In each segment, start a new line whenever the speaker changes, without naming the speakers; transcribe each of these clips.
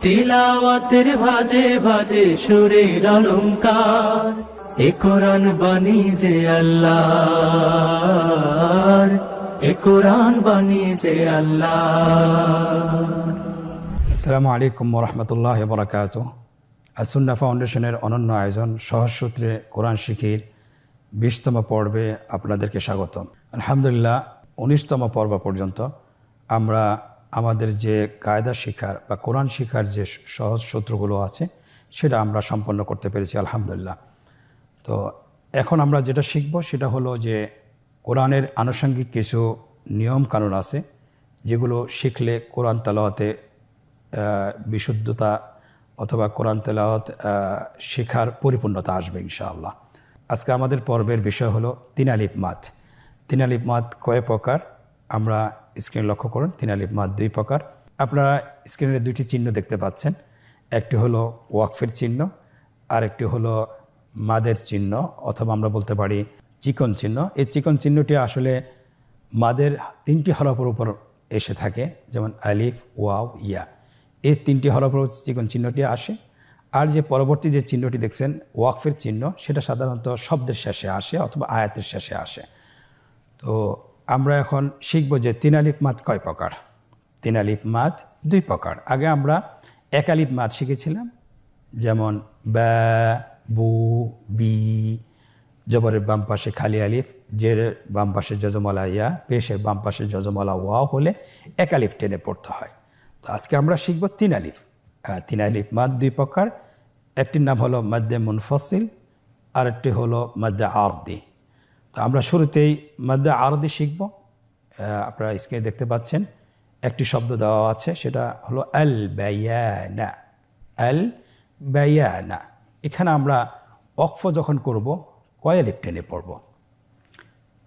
তিলাওয়াতের ভাজে ভাজে সুরের অলংকার, এ কোরআন বাণী যে আল্লাহর, এ কোরআন বাণী যে আল্লাহর।
আসসালামু আলাইকুম ওরহমতুল্লাহ বরকাতুহ। আসুন্না ফাউন্ডেশনের অনন্য আয়োজন সহজ সূত্রে কোরআন শিখির 20তম পর্বে আপনাদেরকে স্বাগতম। আলহামদুলিল্লাহ 19তম পর্ব পর্যন্ত আমরা আমাদের যে কায়দা শিখার বা কোরআন শিখার যে সহজ সূত্রগুলো আছে সেটা আমরা সম্পন্ন করতে পেরেছি আলহামদুলিল্লাহ। তো এখন আমরা যেটা শিখব সেটা হলো যে কোরআনের আনুষঙ্গিক কিছু নিয়ম কানুন আছে যেগুলো শিখলে কোরআন তেলাওয়াতে বিশুদ্ধতা অথবা কোরআন তেলাওয়াত শেখার পরিপূর্ণতা আসবে ইনশাআল্লাহ। আজকে আমাদের পর্বের বিষয় হলো তিন আলিফ মাদ। তিন আলিফ মাদ কয় প্রকার আমরা স্ক্রিনে লক্ষ্য করুন। তিন আলিফ মাদ 2 প্রকার। আপনারা স্ক্রিনে 2টি চিহ্ন দেখতে পাচ্ছেন, একটি হলো ওয়াকফের চিহ্ন আর একটি হলো মাদের চিহ্ন অথবা আমরা বলতে পারি চিকন চিহ্ন। এই চিকন চিহ্নটি আসলে মাদের 3টি হরফের উপর এসে থাকে, যেমন আলিফ, ওয়াও, ইয়া। এই 3টি হরফের উপর চিকন চিহ্নটি আসে। আর যে পরবর্তী যে চিহ্নটি দেখছেন ওয়াকফের চিহ্ন, সেটা সাধারণত শব্দের শেষে আসে অথবা আয়াতের শেষে আসে। তো আমরা এখন শিখব যে তিন আলিফ মাদ কয় প্রকার। তিন আলিফ মাদ 2 প্রকার। আগে আমরা এক আলিফ মাদ শিখেছিলাম, যেমন বা, বু, বি, জবরের বাম পাশে খালি আলিফ, জের বাম পাশে যজমলা ইয়া, পেশের বাম পাশে যজমলা ওয়াও হলে এক আলিফ টেনে পড়তে হয়। তো আজকে আমরা শিখব তিন আলিফ। তিন আলিফ মাদ 2 প্রকার। একটির নাম হলো মাদ্দে মুনফসিল আর একটি হলো মাদ্দে আরদি। তো আমরা শুরুতেই মাদ্দে আরদি শিখব। আপনারা স্ক্রিনে দেখতে পাচ্ছেন একটি শব্দ দেওয়া আছে, সেটা হলো আল বায়ানা। আল বায়ানা। এখানে আমরা ওয়াকফ যখন করব কয় আলিফ টেনে পড়ব।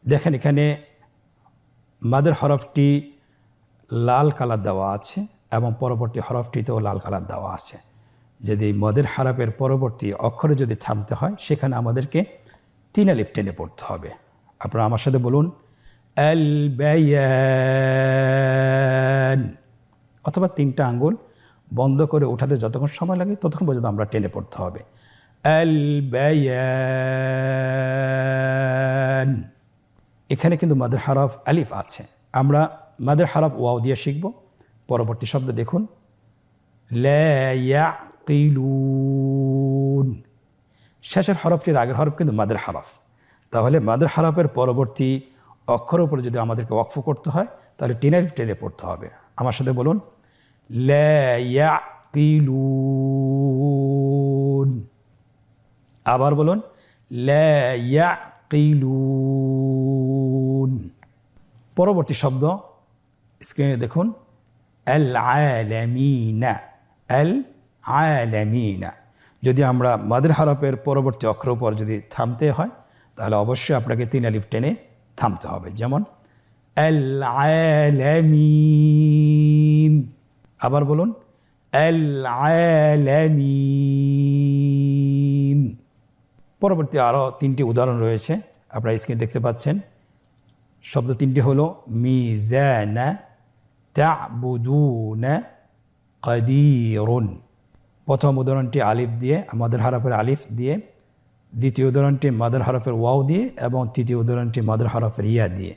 দেখেন এখানে মাদের হরফটি লাল কালার দেওয়া আছে এবং পরবর্তী হরফটিতেও লাল কালার দেওয়া আছে। যদি মদের হরফের পরবর্তী অক্ষরে যদি থামতে হয় সেখানে আমাদেরকে 3 আলিফ টেনে পড়তে হবে। আপনারা আমার সাথে বলুন আল বায়ান, অথবা 3টা আঙ্গুল বন্ধ করে ওঠাতে যতক্ষণ সময় লাগে ততক্ষণ পর্যন্ত আমরা টেনে পড়তে হবে। আল বায়ান। এখানে কিন্তু মাদের হরফ আলিফ আছে। আমরা মাদের হরফ ওয়াও দিয়ে শিখব। পরবর্তী শব্দ দেখুন লা ইয়াকিলুন। শেষের হরফটির আগের হরফ কিন্তু মাদের হরফ। তাহলে মাদের হরফের পরবর্তী অক্ষর উপরে যদি আমাদেরকে ওয়াকফ করতে হয় তাহলে 3 আলিফ টেনে পড়তে হবে। আমার সাথে বলুন লা ইয়াকিলুন। আবার বলুন লা ইয়াকিলুন। পরবর্তী শব্দ স্ক্রিনে দেখুন আল আলামিনা। আল আলামিনা। যদি আমরা মাদের হরফের পরবর্তী অক্ষর উপর যদি থামতে হয় তাহলে অবশ্যই আপনাকে 3 আলিফ টেনে থামতে হবে, যেমন আল আলামিন। আবার বলুন আল আলামিন। পরবর্তী আরও 3টি উদাহরণ রয়েছে, আপনারা স্ক্রিনে দেখতে পাচ্ছেন। শব্দ 3টি হলো মিজানা, তা'বুদুনা, কাদিরুন। প্রথম উদাহরণটি আলিফ দিয়ে, মাদের হরফের আলিফ দিয়ে, দ্বিতীয় উদাহরণটি মাদের হরফের ওয়াও দিয়ে এবং তৃতীয় উদাহরণটি মাদের হরফের ইয়া দিয়ে।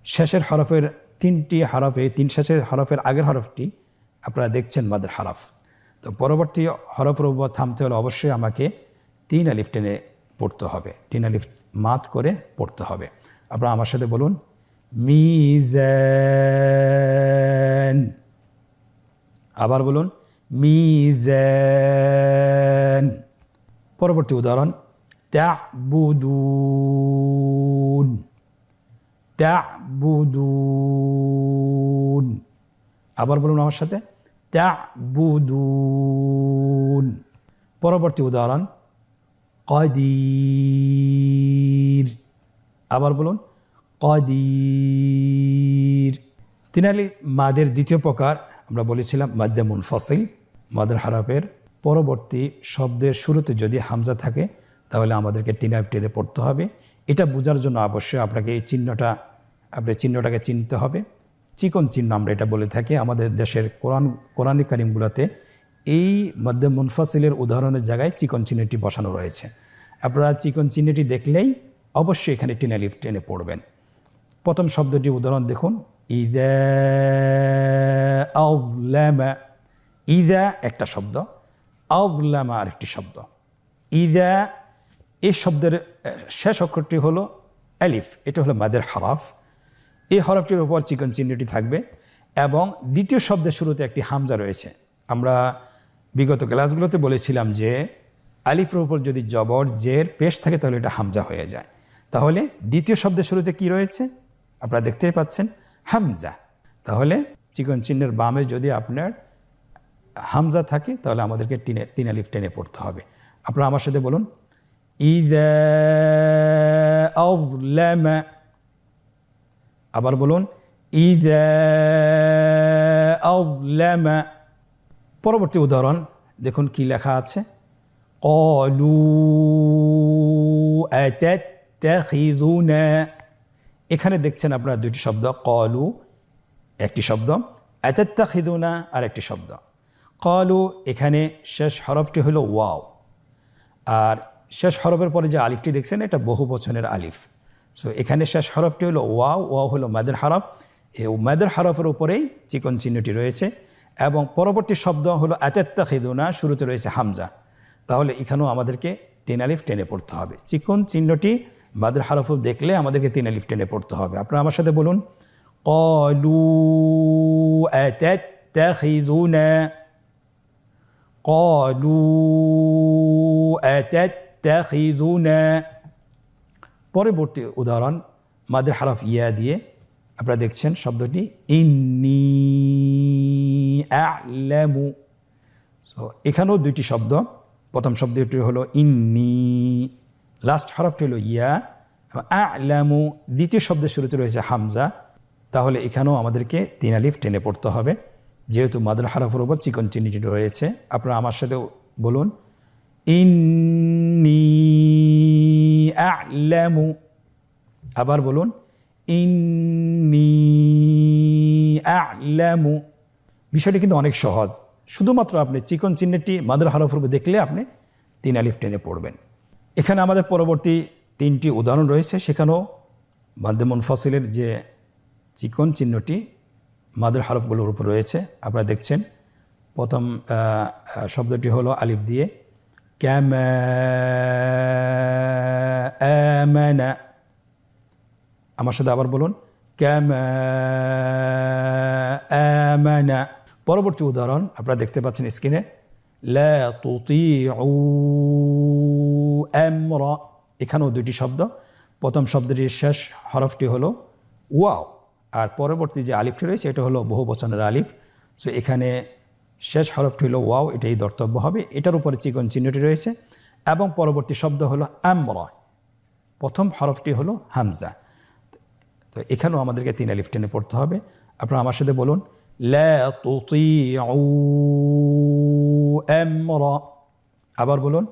শেষের হরফের 3টি হরফে, 3 শেষের হরফের আগের হরফটি আপনারা দেখছেন মাদের হরফ। তো পরবর্তী হরফের উপর থামতে হলে অবশ্যই আমাকে 3 আলিফ টেনে পড়তে হবে, 3 আলিফ মাদ করে পড়তে হবে। আপনারা আমার সাথে বলুন মিজান। আবার বলুন মিজান। পরবর্তী উদাহরণ তা'বুদুন। তা'বুদুন। আবার বলুন আমার সাথে তা'বুদুন। পরবর্তী উদাহরণ কাদির। আবার বলুন কাদির। 3 আলিফ মাদের দ্বিতীয় প্রকার আমরা বলেছিলাম মাদ্দে মুনফসিল। মাদের হরফের পরবর্তী শব্দের শুরুতে যদি হামজা থাকে তাহলে আমাদেরকে 3 আলিফ টেনে পড়তে হবে। এটা বোঝার জন্য অবশ্যই আপনাকে এই চিহ্নটাকে চিনতে হবে। চিকন চিহ্ন আমরা এটা বলে থাকি। আমাদের দেশের কোরআনিক কারিমগুলোতে এই মধ্যে মুনফাসিলের উদাহরণের জায়গায় চিকন চিহ্নটি বসানো রয়েছে। আপনারা চিকন চিহ্নটি দেখলেই অবশ্যই এখানে টেনে আলিফ টেনে পড়বেন। প্রথম শব্দটি উদাহরণ দেখুন, ইদা আযলামা। ইদা একটা শব্দ, আযলামা আরেকটি শব্দ। ইদা এই শব্দের শেষ অক্ষরটি হলো আলিফ, এটা হলো মাদের হরফ। এই হরফটির উপর চিকন চিহ্নটি থাকবে এবং দ্বিতীয় শব্দের শুরুতে একটি হামজা রয়েছে। আমরা বিগত ক্লাসগুলোতে বলেছিলাম যে আলিফের উপর যদি জবর জের পেশ থাকে তাহলে এটা হামজা হয়ে যায়। তাহলে দ্বিতীয় শব্দের শুরুতে কি রয়েছে আপনারা দেখতেই পাচ্ছেন, হামজা। তাহলে চিকন চিহ্নের বামে যদি আপনার হামজা থাকে তাহলে আমাদেরকে তিন আলিফ টেনে পড়তে হবে। আপনারা আমার সাথে বলুন, ইদা আযলামা। আবার বলুন, ইদা আযলামা। পরবর্তী উদাহরণ দেখুন কি লেখা আছে, ক্বালু আতাত্তাখিযুনা। এখানে দেখছেন আপনারা দুটি শব্দ, ক্বালু একটি শব্দ, আতাত্তাখিযুনা আর একটি শব্দ। ক্বালু এখানে শেষ হরফটি হলো ওয়াও, আর শেষ হরফের পরে যে আলিফটি দেখছেন এটা বহু বচনের আলিফ। সো এখানে শেষ হরফটি হলো ওয়াও, ওয়াও হলো মাদের হরফ। এই মাদের হরফের উপরেই চিকন চিহ্নটি রয়েছে এবং পরবর্তী শব্দ হলো আতাত্তাখিযুনা, শুরুতে রয়েছে হামজা। তাহলে এখানেও আমাদেরকে তিন আলিফ টেনে পড়তে হবে। চিকন চিহ্নটি মাদের হরফ দেখলে আমাদেরকে তিন আলিফ টেনে পড়তে হবে। আপনারা আমার সাথে বলুন, ক্বালু আতাত্তাখিযুনা, ক্বালু আতাত্তাখিযুনা। পরবর্তী উদাহরণ মাদের হরফ ইয়া দিয়ে আপনারা দেখছেন শব্দটি ইন্নী আ'লামু। সো এখানেও দুইটি শব্দ, প্রথম শব্দটি হলো ইন্নী, লাস্ট হরফটি হলো ইয়া। আ'লামু দ্বিতীয় শব্দের শুরুতে রয়েছে হামজা। তাহলে এখানেও আমাদেরকে তিন আলিফ টেনে পড়তে হবে যেহেতু মাদের হরফের উপর চিকন চিহ্নটি রয়েছে। আপনারা আমার সাথে বলুন, ইন্নী আ'লামু। আবার বলুন, ইন্নী আ'লামু। বিষয়টি কিন্তু অনেক সহজ, শুধুমাত্র আপনি চিকন চিহ্নটি মাদের হরফের উপর দেখলে আপনি তিন আলিফ টেনে পড়বেন। এখানে আমাদের পরবর্তী তিনটি উদাহরণ রয়েছে, সেখানেও মাদ্দে মুনফাসিলের যে চিকন চিহ্নটি মাদের হরফগুলোর উপর রয়েছে। আপনারা দেখছেন প্রথম শব্দটি হলো আলিফ দিয়ে, কামা আমানা। আমার সাথে আবার বলুন, কামা আমানা। পরবর্তী উদাহরণ আপনারা দেখতে পাচ্ছেন স্ক্রিনে, লা তুতিউ আমরা। এখানেও দুটি শব্দ, প্রথম শব্দটির শেষ হরফটি হলো ওয়াও আর পরবর্তী যে আলিফটি রয়েছে এটা হলো বহু বচনের আলিফ। সো এখানে শেষ হরফটি হলো ওয়াও, এটাই ধর্তব্য হবে। এটার উপরে চিকন চিহ্নটি রয়েছে এবং পরবর্তী শব্দ হলো আমরা, প্রথম হরফটি হলো হামজা। তো এখানেও আমাদেরকে তিন আলিফ টেনে পড়তে হবে। আপনারা আমার সাথে বলুন, লা তুতিউ আমরা। আবার বলুন,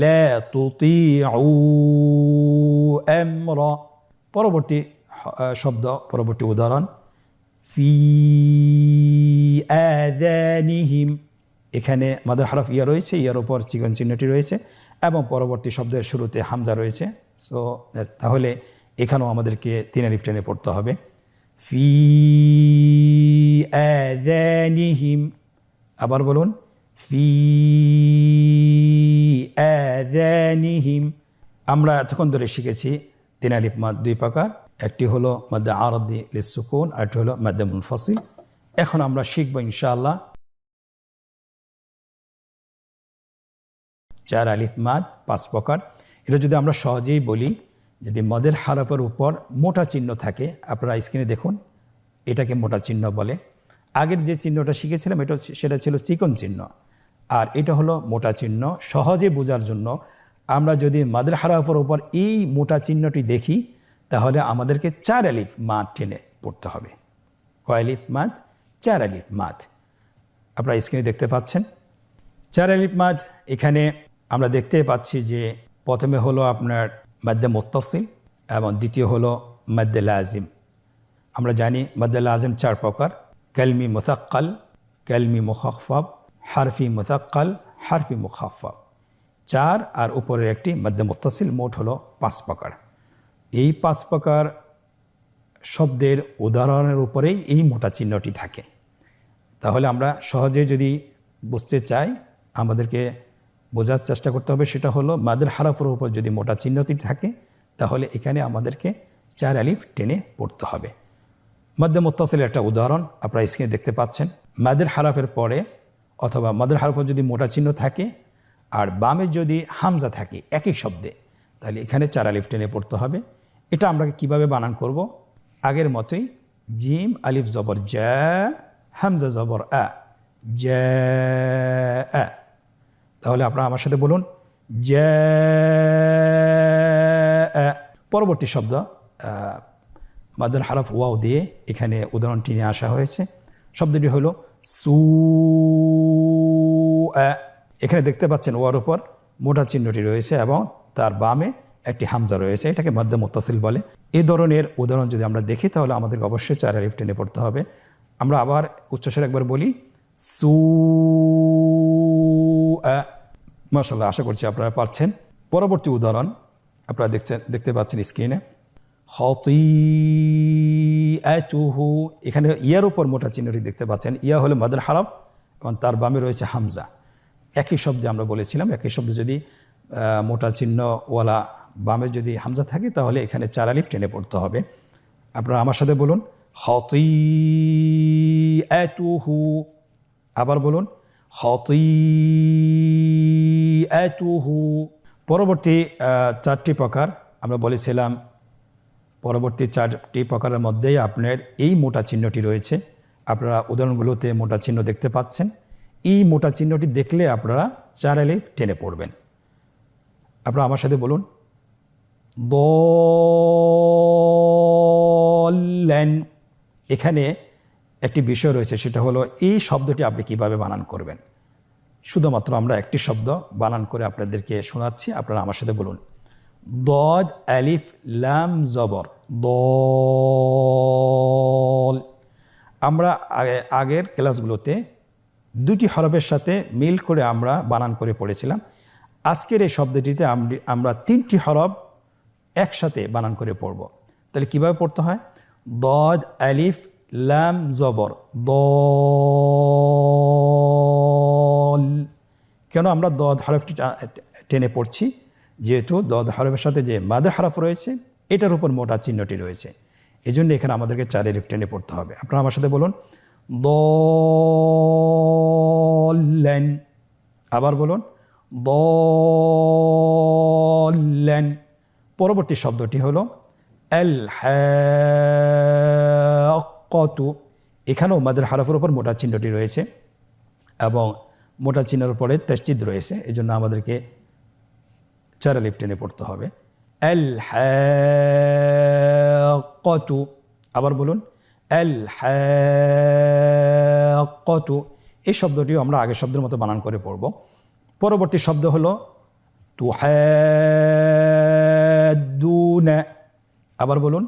লা তুতিউ আমরা। পরবর্তী শব্দ, পরবর্তী উদাহরণ, ফি আযানিহিম। এখানে মাদের হরফ ইয়া রয়েছে, ইয়ার উপর চিকন চিহ্নটি রয়েছে এবং পরবর্তী শব্দের শুরুতে হামজা রয়েছে। সো তাহলে এখানেও আমাদেরকে তিন আলিফ টেনে পড়তে হবে, ফি আযানিহিম। আবার বলুন, ফি আযানিহিম। আমরা এতক্ষণ ধরে শিখেছি তিন আলিফ মাদ দুই প্রকার, একটি হলো মাদ্দে আরদি লিসসুকুন, আরেকটি হলো মাদ্দে মুনফাসিল। এখন আমরা শিখব ইনশাআল্লাহ চার আলিফ মাদ পাঁচ প্রকার। এটা যদি আমরা সহজেই বলি, যদি মদের হরফের উপর মোটা চিহ্ন থাকে, আপনারা স্ক্রিনে দেখুন, এটাকে মোটা চিহ্ন বলে। আগের যে চিহ্নটা শিখেছিলাম সেটা ছিল চিকন চিহ্ন, আর এটা হলো মোটা চিহ্ন। সহজে বোঝার জন্য আমরা যদি মাদের হরফের উপর এই মোটা চিহ্নটি দেখি তাহলে আমাদেরকে চার আলিফ মাদ টেনে পড়তে হবে। কয় আলিফ মাদ? চার আলিফ মাদ। আপনারা স্ক্রিনে দেখতে পাচ্ছেন চার আলিফ মাদ। এখানে আমরা দেখতে পাচ্ছি যে প্রথমে হলো আপনার মাদ্দে মুত্তাসিল এবং দ্বিতীয় হলো মাদ্দে লাজিম। আমরা জানি মাদ্দে লাজিম চার প্রকার, কালমি মুসাক্কাল, কালমি মুখাফফাব, হারফি মুসাক্কাল, হারফি মুখাফফাফ, 4 আর উপরের একটি মধ্যে মুত্তাসিল, মোট হলো 5 প্রকার। এই 5 প্রকার শব্দের উদাহরণের উপরেই এই মোটা চিহ্নটি থাকে। তাহলে আমরা সহজে যদি বুঝতে চাই, আমাদেরকে বোঝার চেষ্টা করতে হবে, সেটা হলো মাদের হারফের উপর যদি মোটা চিহ্নটি থাকে তাহলে এখানে আমাদেরকে 4 আলিফ টেনে পড়তে হবে। মধ্যে মুত্তাসিলের একটা উদাহরণ আপনারা স্ক্রিনে দেখতে পাচ্ছেন। মাদের হারফের পরে অথবা মাদের হারফের যদি মোটা চিহ্ন থাকে আর বামে যদি হামজা থাকে একই শব্দে, তাহলে এখানে 4 আলিফ টেনে পড়তে হবে। এটা আমরা কিভাবে বানান করব? আগের মতোই জিম আলিফ জবর জা, হামজা জবর আ, জা আ। তাহলে আপনারা আমার সাথে বলুন জা আ। পরবর্তী শব্দ মাদের হারফ ওয়াও দিয়ে এখানে উদাহরণটি নিয়ে আসা হয়েছে। শব্দটি হলো সু আ। এখানে দেখতে পাচ্ছেন ওয়ার উপর মোটা চিহ্নটি রয়েছে এবং তার বামে একটি হামজা রয়েছে, এটাকে মধ্যে মুত্তাসিল বলে। এই ধরনের উদাহরণ যদি আমরা দেখি তাহলে আমাদেরকে অবশ্যই 4 আলিফ টেনে পড়তে হবে। আমরা আবার উচ্চস্বরে একবার বলি সু আ। মাশাআল্লাহ, আশা করছি আপনারা পারছেন। পরবর্তী উদাহরণ আপনারা দেখতে পাচ্ছেন স্ক্রিনে, খতিআতুহু। এখানে ইয়ার উপর মোটা চিহ্নটি দেখতে পাচ্ছেন। ইয়া হলো মাদের হারফ এবং তার বামে রয়েছে হামজা। একই শব্দে আমরা বলেছিলাম, একই শব্দে যদি মোটা চিহ্নওয়ালা বামে যদি হামজা থাকে তাহলে এখানে 4 আলিফ টেনে পড়তে হবে। আপনারা আমার সাথে বলুন খতিআতুহু। আবার বলুন খতিআতুহু। পরবর্তী 4টি প্রকার আমরা বলেছিলাম, পরবর্তী 4টি প্রকারের মধ্যেই আপনার এই মোটা চিহ্নটি রয়েছে। আপনারা উদাহরণগুলোতে মোটা চিহ্ন দেখতে পাচ্ছেন। এই মোটা চিহ্নটি দেখলে আপনারা 4 আলিফ টেনে পড়বেন। আপনারা আমার সাথে বলুন দলেন। এখানে একটি বিষয় রয়েছে, সেটা হলো এই শব্দটি আপনি কিভাবে বানান করবেন। শুধুমাত্র আমরা একটি শব্দ বানান করে আপনাদেরকে শোনাচ্ছি, আপনারা আমার সাথে বলুন দদ আলিফ লাম জবর দল। আমরা আগের ক্লাসগুলোতে 2টি হরফের সাথে মিল করে আমরা বানান করে পড়েছিলাম। আজকের এই শব্দটিতে আমরা 3টি হরফ একসাথে বানান করে পড়ব। তাহলে কিভাবে পড়তে হয়? দদ আলিফ লাম জবর দল। কেন আমরা দদ হরফটি টেনে পড়ছি? যেহেতু দদ হরফের সাথে যে মাদের হরফ রয়েছে এটার উপর মোটা চিহ্নটি রয়েছে, এই জন্য এখানে আমাদেরকে 4 আলিফ টেনে পড়তে হবে। আপনারা আমার সাথে বলুন দলেন। আবার বলুন দলেন। পরবর্তী শব্দটি হলো আল হাক্কাতু। এখানেও মাদের হরফের উপর মোটা চিহ্নটি রয়েছে এবং মোটা চিহ্নের উপরে তাসদীদ রয়েছে, এই জন্য আমাদেরকে 4 আলিফ টেনে পড়তে হবে। আল হাক্কাতু। আবার বলুন আল হাক্কাতু। এই শব্দটিও আমরা আগের শব্দের মতো বানান করে পড়ব। পরবর্তী শব্দ হলো তুহাদ্দুনা। আবার বলুন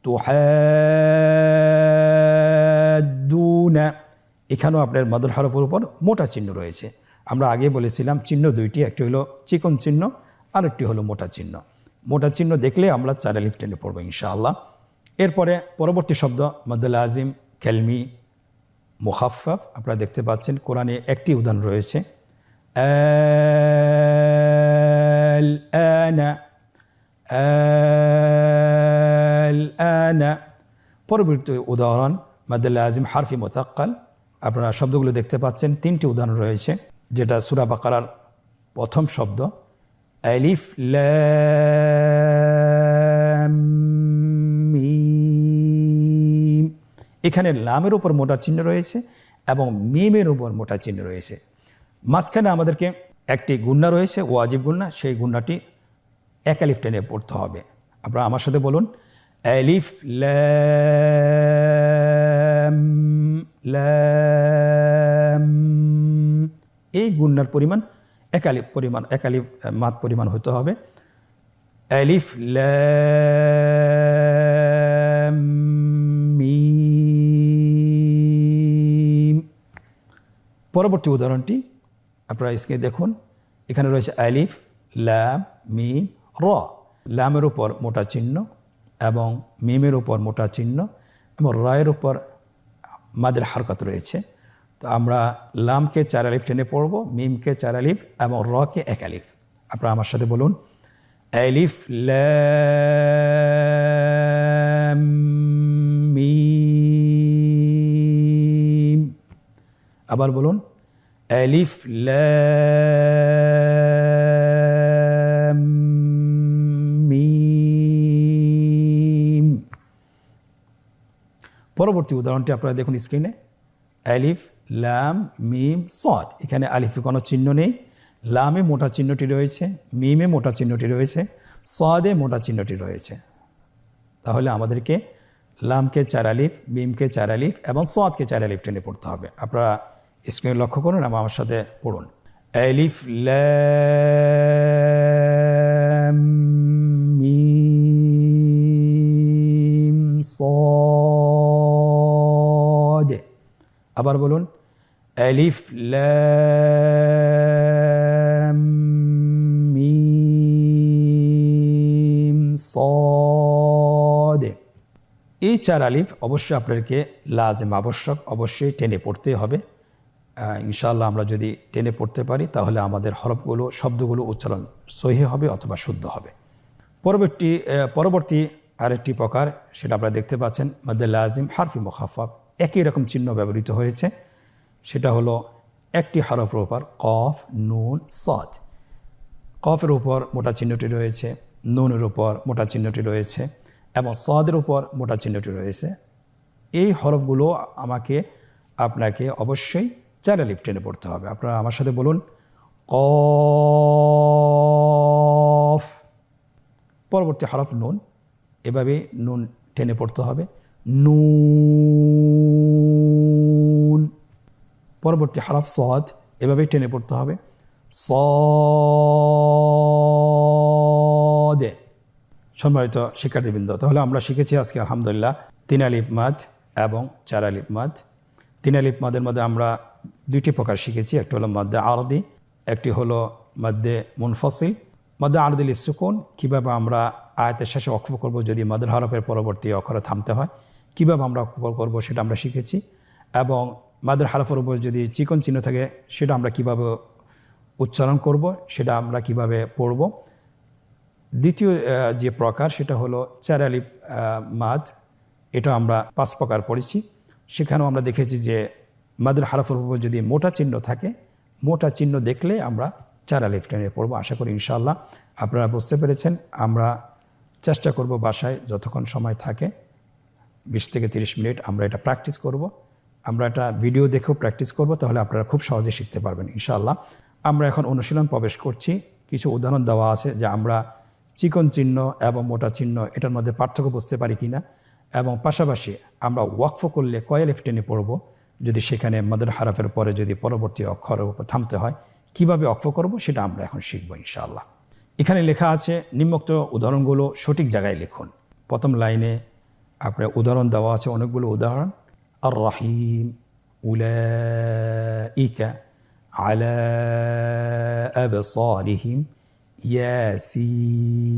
তুহাদ্দুনা। এখানেও আপনার মাদের হরফের উপর মোটা চিহ্ন রয়েছে। আমরা আগে বলেছিলাম চিহ্ন 2টি, একটি হলো চিকন চিহ্ন আর একটি হলো মোটা চিহ্ন। মোটা চিহ্ন দেখলে আমরা 4 আলিফ টেনে পড়ব ইনশাআল্লাহ। এরপরে পরবর্তী শব্দ মাদুল আজিম কেলমি মুখাফফাফ। আপনারা দেখতে পাচ্ছেন কোরআনে একটি উদাহরণ রয়েছে আল আনা, আল আনা। পরবর্তী উদাহরণ মাদুল আজিম হারফি মুতাক্কাল। আপনারা শব্দগুলো দেখতে পাচ্ছেন, 3টি উদাহরণ রয়েছে, যেটা সূরা বাকারার প্রথম শব্দ আলিফ লাম মিম। এখানে লামের উপর মোটা চিহ্ন রয়েছে এবং মিমের উপর মোটা চিহ্ন রয়েছে। মাঝখানে আমাদেরকে একটি গুণনা রয়েছে, ওয়াজিব গুণনা, সেই গুণনাটি 1 আলিফ টেনে পড়তে হবে। আপনারা আমার সাথে বলুন আলিফ লাম লাম। এই গুণনার পরিমাণ 1 আলিফ মাদ পরিমাণ হতে হবে। আলিফ লাম। পরবর্তী উদাহরণটি আপনারা স্ক্রিনে দেখুন। এখানে রয়েছে আলিফ, লাম, মিম, র। লামের উপর মোটা চিহ্ন এবং মিমের উপর মোটা চিহ্ন এবং রয়ের উপর মাদের হারকত রয়েছে। তো আমরা লামকে 4 আলিফ টেনে পড়ব, মিমকে 4 আলিফ এবং রকে 1 আলিফ। আপনারা আমার সাথে বলুন, আলিফ লাম মিম। আবার বলুন, আলিফ লাম মিম। পরবর্তী উদাহরণটি আপনারা দেখুন স্ক্রিনে। আলিফ লাম মিম সদ। এখানে আলিফে কোনো চিহ্ন নেই, লামে মোটা চিহ্নটি রয়েছে, মিমে মোটা চিহ্নটি রয়েছে, সদে মোটা চিহ্নটি রয়েছে। তাহলে আমাদেরকে লামকে 4 আলিফ, মিমকে 4 আলিফ এবং সদকে 4 আলিফ টেনে পড়তে হবে। আপনারা স্ক্রিনে লক্ষ্য করুন এবং আমার সাথে পড়ুন, আলিফ লাম মিম সদ। আবার বলুন, আলিফ লাম মিম সদ। এই 4 আলিফ অবশ্যই আপনাদেরকে লাজিম আবশ্যক অবশ্যই টেনে পড়তে হবে। ইনশাআল্লাহ আমরা যদি টেনে পড়তে পারি তাহলে আমাদের হরফগুলো, শব্দগুলো উচ্চারণ সহিহ হবে অথবা শুদ্ধ হবে। পরবর্তী আরেকটি প্রকার, সেটা আপনারা দেখতে পাচ্ছেন, মাদ্দে লাজিম হারফি মুখাফফাফ। একই রকম চিহ্ন ব্যবহৃত হয়েছে। সেটা হলো একটি হরফের উপর কফ, নুন, সদ। কফের উপর মোটা চিহ্নটি রয়েছে, নুনের উপর মোটা চিহ্নটি রয়েছে এবং সদের উপর মোটা চিহ্নটি রয়েছে। এই হরফগুলো আপনাকে অবশ্যই 4 আলিফ টেনে পড়তে হবে। আপনারা আমার সাথে বলুন, কফ। পরবর্তী হরফ নুন, এভাবে নুন টেনে পড়তে হবে, নুন। পরবর্তী হরফ সদ, এভাবেই টেনে পড়তে হবে, সদে। সম্মানিত শিক্ষার্থীবৃন্দ, তাহলে আমরা শিখেছি আজকে আলহামদুলিল্লাহ 3 আলিফ মাদ এবং 4 আলিফ মাদ। 3 আলিফ মাদের মধ্যে আমরা 2টি প্রকার শিখেছি। একটি হলো মাদ্দে আরদি, একটি হলো মাদ্দে মুনফসিল। মাদ্দে আরদিল সুকুন, কীভাবে আমরা আয়াতের শেষে ওয়াকফ করব যদি মাদের হরফের পরবর্তী অক্ষরে থামতে হয়, কীভাবে আমরা ওয়াকফ করব সেটা আমরা শিখেছি। এবং মাদের হরফের উপর যদি চিকন চিহ্ন থাকে সেটা আমরা কিভাবে উচ্চারণ করব, সেটা আমরা কিভাবে পড়ব। দ্বিতীয় যে প্রকার সেটা হলো 4 আলিফ মাদ। এটা আমরা 5 প্রকার পড়েছি। সেখানেও আমরা দেখেছি যে মাদের হরফের উপর যদি মোটা চিহ্ন থাকে, মোটা চিহ্ন দেখলে আমরা 4 আলিফ টেনে পড়ব। আশা করি ইনশাআল্লাহ আপনারা বুঝতে পেরেছেন। আমরা চেষ্টা করব বাসায় যতক্ষণ সময় থাকে 20 থেকে 30 মিনিট আমরা এটা প্র্যাকটিস করব। আমরা এটা ভিডিও দেখেও প্র্যাকটিস করব, তাহলে আপনারা খুব সহজে শিখতে পারবেন ইনশাআল্লাহ। আমরা এখন অনুশীলন প্রবেশ করছি। কিছু উদাহরণ দেওয়া আছে যে আমরা চিকন চিহ্ন এবং মোটা চিহ্ন এটার মধ্যে পার্থক্য বুঝতে পারি কিনা, এবং পাশাপাশি আমরা ওয়াকফ করলে কয় আলিফ টেনে পড়ব যদি সেখানে মাদের হরফের পরে যদি পরবর্তী অক্ষরের উপর থামতে হয়, কিভাবে ওয়াকফ করব সেটা আমরা এখন শিখব ইনশাআল্লাহ। এখানে লেখা আছে নিম্নোক্ত উদাহরণগুলো সঠিক জায়গায় লিখুন। প্রথম লাইনে আপনার উদাহরণ দেওয়া আছে, অনেকগুলো উদাহরণ। আর রাহিম, উলাইকা আলা আবসারিহিম, ইয়াসিন।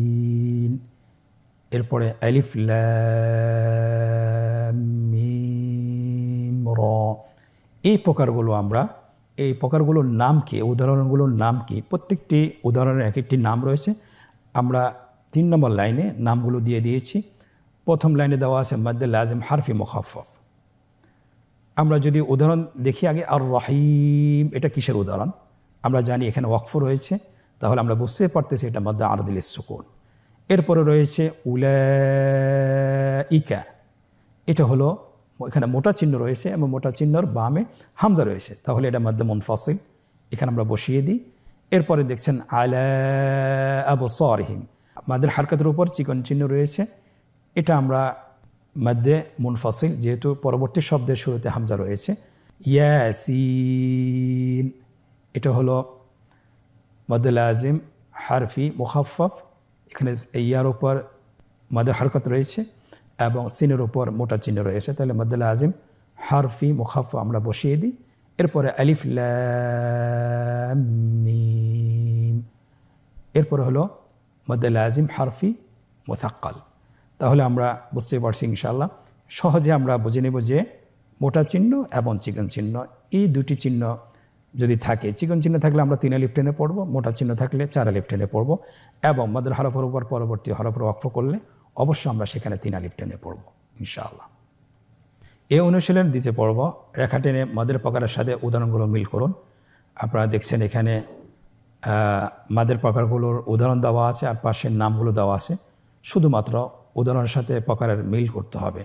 এরপরে আলিফ লাম মিম র। এই প্রকারগুলোর নাম কি, উদাহরণগুলোর নাম কি, প্রত্যেকটি উদাহরণের এক একটি নাম রয়েছে। আমরা 3 নম্বর লাইনে নামগুলো দিয়ে দিয়েছি। প্রথম লাইনে দেওয়া আছে মাদ্দে লাজিম হারফি মুখাফফাফ। আমরা যদি উদাহরণ দেখি আগে, আর রহিম এটা কিসের উদাহরণ? আমরা জানি এখানে ওয়াকফ রয়েছে, তাহলে আমরা বুঝতে পারতেছি এটা মাদ্দে আরদিল সুকুন। এরপরে রয়েছে উলাইকা, এটা হলো এখানে মোটা চিহ্ন রয়েছে এবং মোটা চিহ্নর বামে হামজা রয়েছে, তাহলে এটা মাদ্দে মুনফাসিল, এখানে আমরা বসিয়ে দিই। এরপরে দেখছেন আলা আবসারিহিম, মাদের হারকাতের উপর চিকন চিহ্ন রয়েছে, এটা আমরা মাদ্দে মুনফাসিল, যেহেতু পরবর্তী শব্দের শুরুতে হামজা রয়েছে। ইয়াসিন, এটা হলো মাদ্দে লাজিম হারফি মুখাফফাফ, এখানে ইয়ার উপর মাদের হারকত রয়েছে এবং সিনের উপর মোটা চিহ্ন রয়েছে, তাহলে মাদ্দে লাজিম হারফি মুখাফফাফ আমরা বসিয়ে দিই। এরপরে আলিফ লাম মিম, এরপরে হলো মদ্দে লাজিম হারফি মুসাক্কাল। তাহলে আমরা বুঝতে পারছি ইনশাআল্লাহ, সহজে আমরা বুঝে নেব যে মোটা চিহ্ন এবং চিকন চিহ্ন, এই দুটি চিহ্ন যদি থাকে, চিকন চিহ্ন থাকলে আমরা 3 আলিফ টেনে পড়ব, মোটা চিহ্ন থাকলে 4 আলিফ টেনে পড়ব, এবং মদের হরফের উপর পরবর্তী হরফের ওয়াকফ করলে অবশ্যই আমরা সেখানে 3 আলিফ টেনে পড়ব ইনশাআল্লাহ। এই অনুশীলন দিতে পড়ব রেখা টেনে মদের প্রকারের সাথে উদাহরণগুলো মিল করুন। আপনারা দেখছেন এখানে মাদের প্রকারগুলোর উদাহরণ দেওয়া আছে আর পাশের নামগুলো দেওয়া আছে, শুধুমাত্র উদাহরণের সাথে প্রকারের মিল করতে হবে।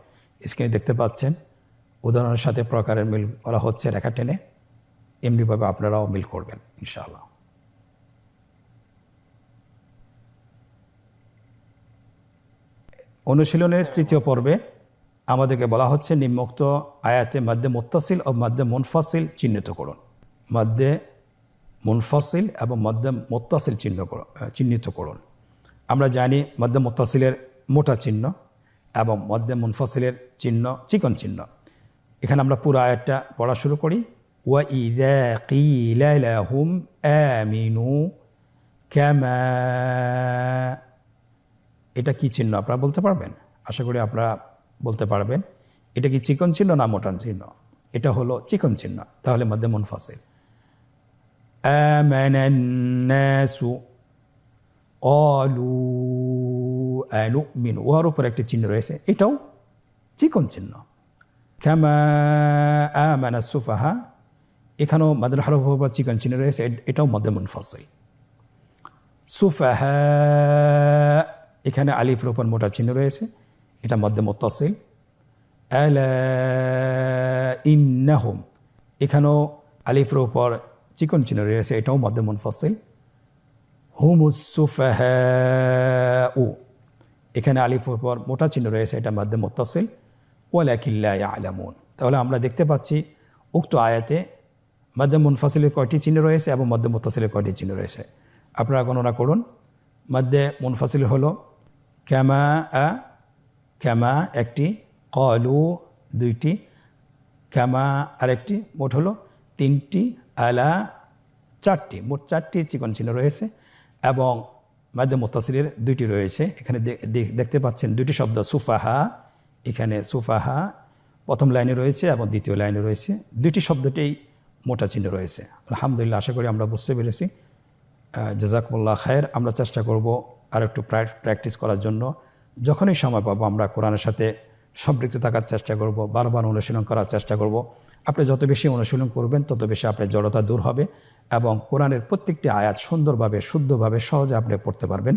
স্ক্রিনে দেখতে পাচ্ছেন উদাহরণের সাথে প্রকারের মিল করা হচ্ছে রেখা টেনে, এমনিভাবে আপনারাও মিল করবেন ইনশাআল্লাহ। অনুশীলনের তৃতীয় পর্বে আমাদেরকে বলা হচ্ছে নিম্নোক্ত আয়াতে মাদ্দে মুত্তাসিল ও মাদ্দে মুনফাসিল চিহ্নিত করুন। মাদ্দে মুনফাসিল এবং মাদ্দে মুত্তাসিল চিহ্নিত করুন। আমরা জানি মাদ্দে মুত্তাসিলের মোটা চিহ্ন এবং মাদ্দে মুনফাসিলের চিহ্ন চিকন চিহ্ন। এখানে আমরা পুরো আয়াতটা পড়া শুরু করি। ওয়া ইযা কিলা লাহুম আমিনু কামা, এটা কি চিহ্ন আপনারা বলতে পারবেন? আশা করি আপনারা বলতে পারবেন। এটা কি চিকন চিহ্ন না মোটা চিহ্ন? এটা হলো চিকন চিহ্ন, তাহলে মাদ্দে মুনফাসিল। আমানান নাসু ক্বালু আনুমিনু, ওর উপর একটি চিহ্ন রয়েছে, এটাও চিকন চিহ্ন। কামা আমানা সুফাহা, এখানেও মাদ্দে হরফের উপর চিকন চিহ্ন রয়েছে, এটাও মাদ্দে মুনফাসিল। সুফাহা, এখানে আলিফের উপর মোটা চিহ্ন রয়েছে, এটা মাদ্দে মুত্তাসিল। আলা ইন্নাহুম, এখানেও আলিফের উপর চিকন চিহ্ন রয়েছে, এটাও মাদ্দে মুনফাসিল। হুমুস সুফাহাউ, এখানে আলিফের উপর মোটা চিহ্ন রয়েছে, এটা মাদ্দে মুত্তাসিল। ওয়ালাকিন লা ইয়ালামুন, তাহলে আমরা দেখতে পাচ্ছি উক্ত আয়াতে মাদ্দে মুনফাসিলের কয়টি চিহ্ন রয়েছে এবং মাদ্দে মুত্তাসিলের কয়টি চিহ্ন রয়েছে। আপনারা গণনা করুন। মাদ্দে মুনফাসিল হলো কামা আ, কামা একটি, ক্বালু দুইটি, কামা আরেকটি, মোট হলো 3টি, আলা 4টি, মোট 4টি চিকন চিহ্ন রয়েছে এবং মাদ্দে মুত্তাসিলের 2টি রয়েছে। এখানে দেখতে পাচ্ছেন 2টি শব্দ সুফাহা, এখানে সুফাহা প্রথম লাইনে রয়েছে এবং দ্বিতীয় লাইনে রয়েছে, 2টি শব্দতেই মোটা চিহ্ন রয়েছে। আলহামদুলিল্লাহ, আশা করি আমরা বুঝতে পেরেছি। জাযাকুমুল্লাহ খায়ের। আমরা চেষ্টা করব আর একটু প্র্যাকটিস করার জন্য। যখনই সময় পাবো আমরা কোরআনের সাথে সম্পৃক্ত থাকার চেষ্টা করব, বারবার অনুশীলন করার চেষ্টা করব। আপনি যত বেশি অনুশীলন করবেন তত বেশি আপনার জড়তা দূর হবে এবং কোরআনের প্রত্যেকটি আয়াত সুন্দরভাবে শুদ্ধভাবে সহজে আপনি পড়তে পারবেন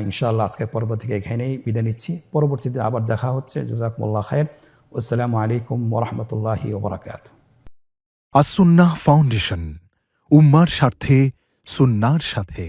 ইনশাআল্লাহ। আজকের পর্ব থেকে এখানেই বিদায় নিচ্ছি, পরবর্তীতে আবার দেখা হচ্ছে। জাযাকুমুল্লাহ খায়ের। আসসালামু আলাইকুম ওয়া রাহমাতুল্লাহি ওয়া বারাকাতুহু।
আস-সুন্নাহ ফাউন্ডেশন, উম্মার স্বার্থে সুন্নাহর সাথে।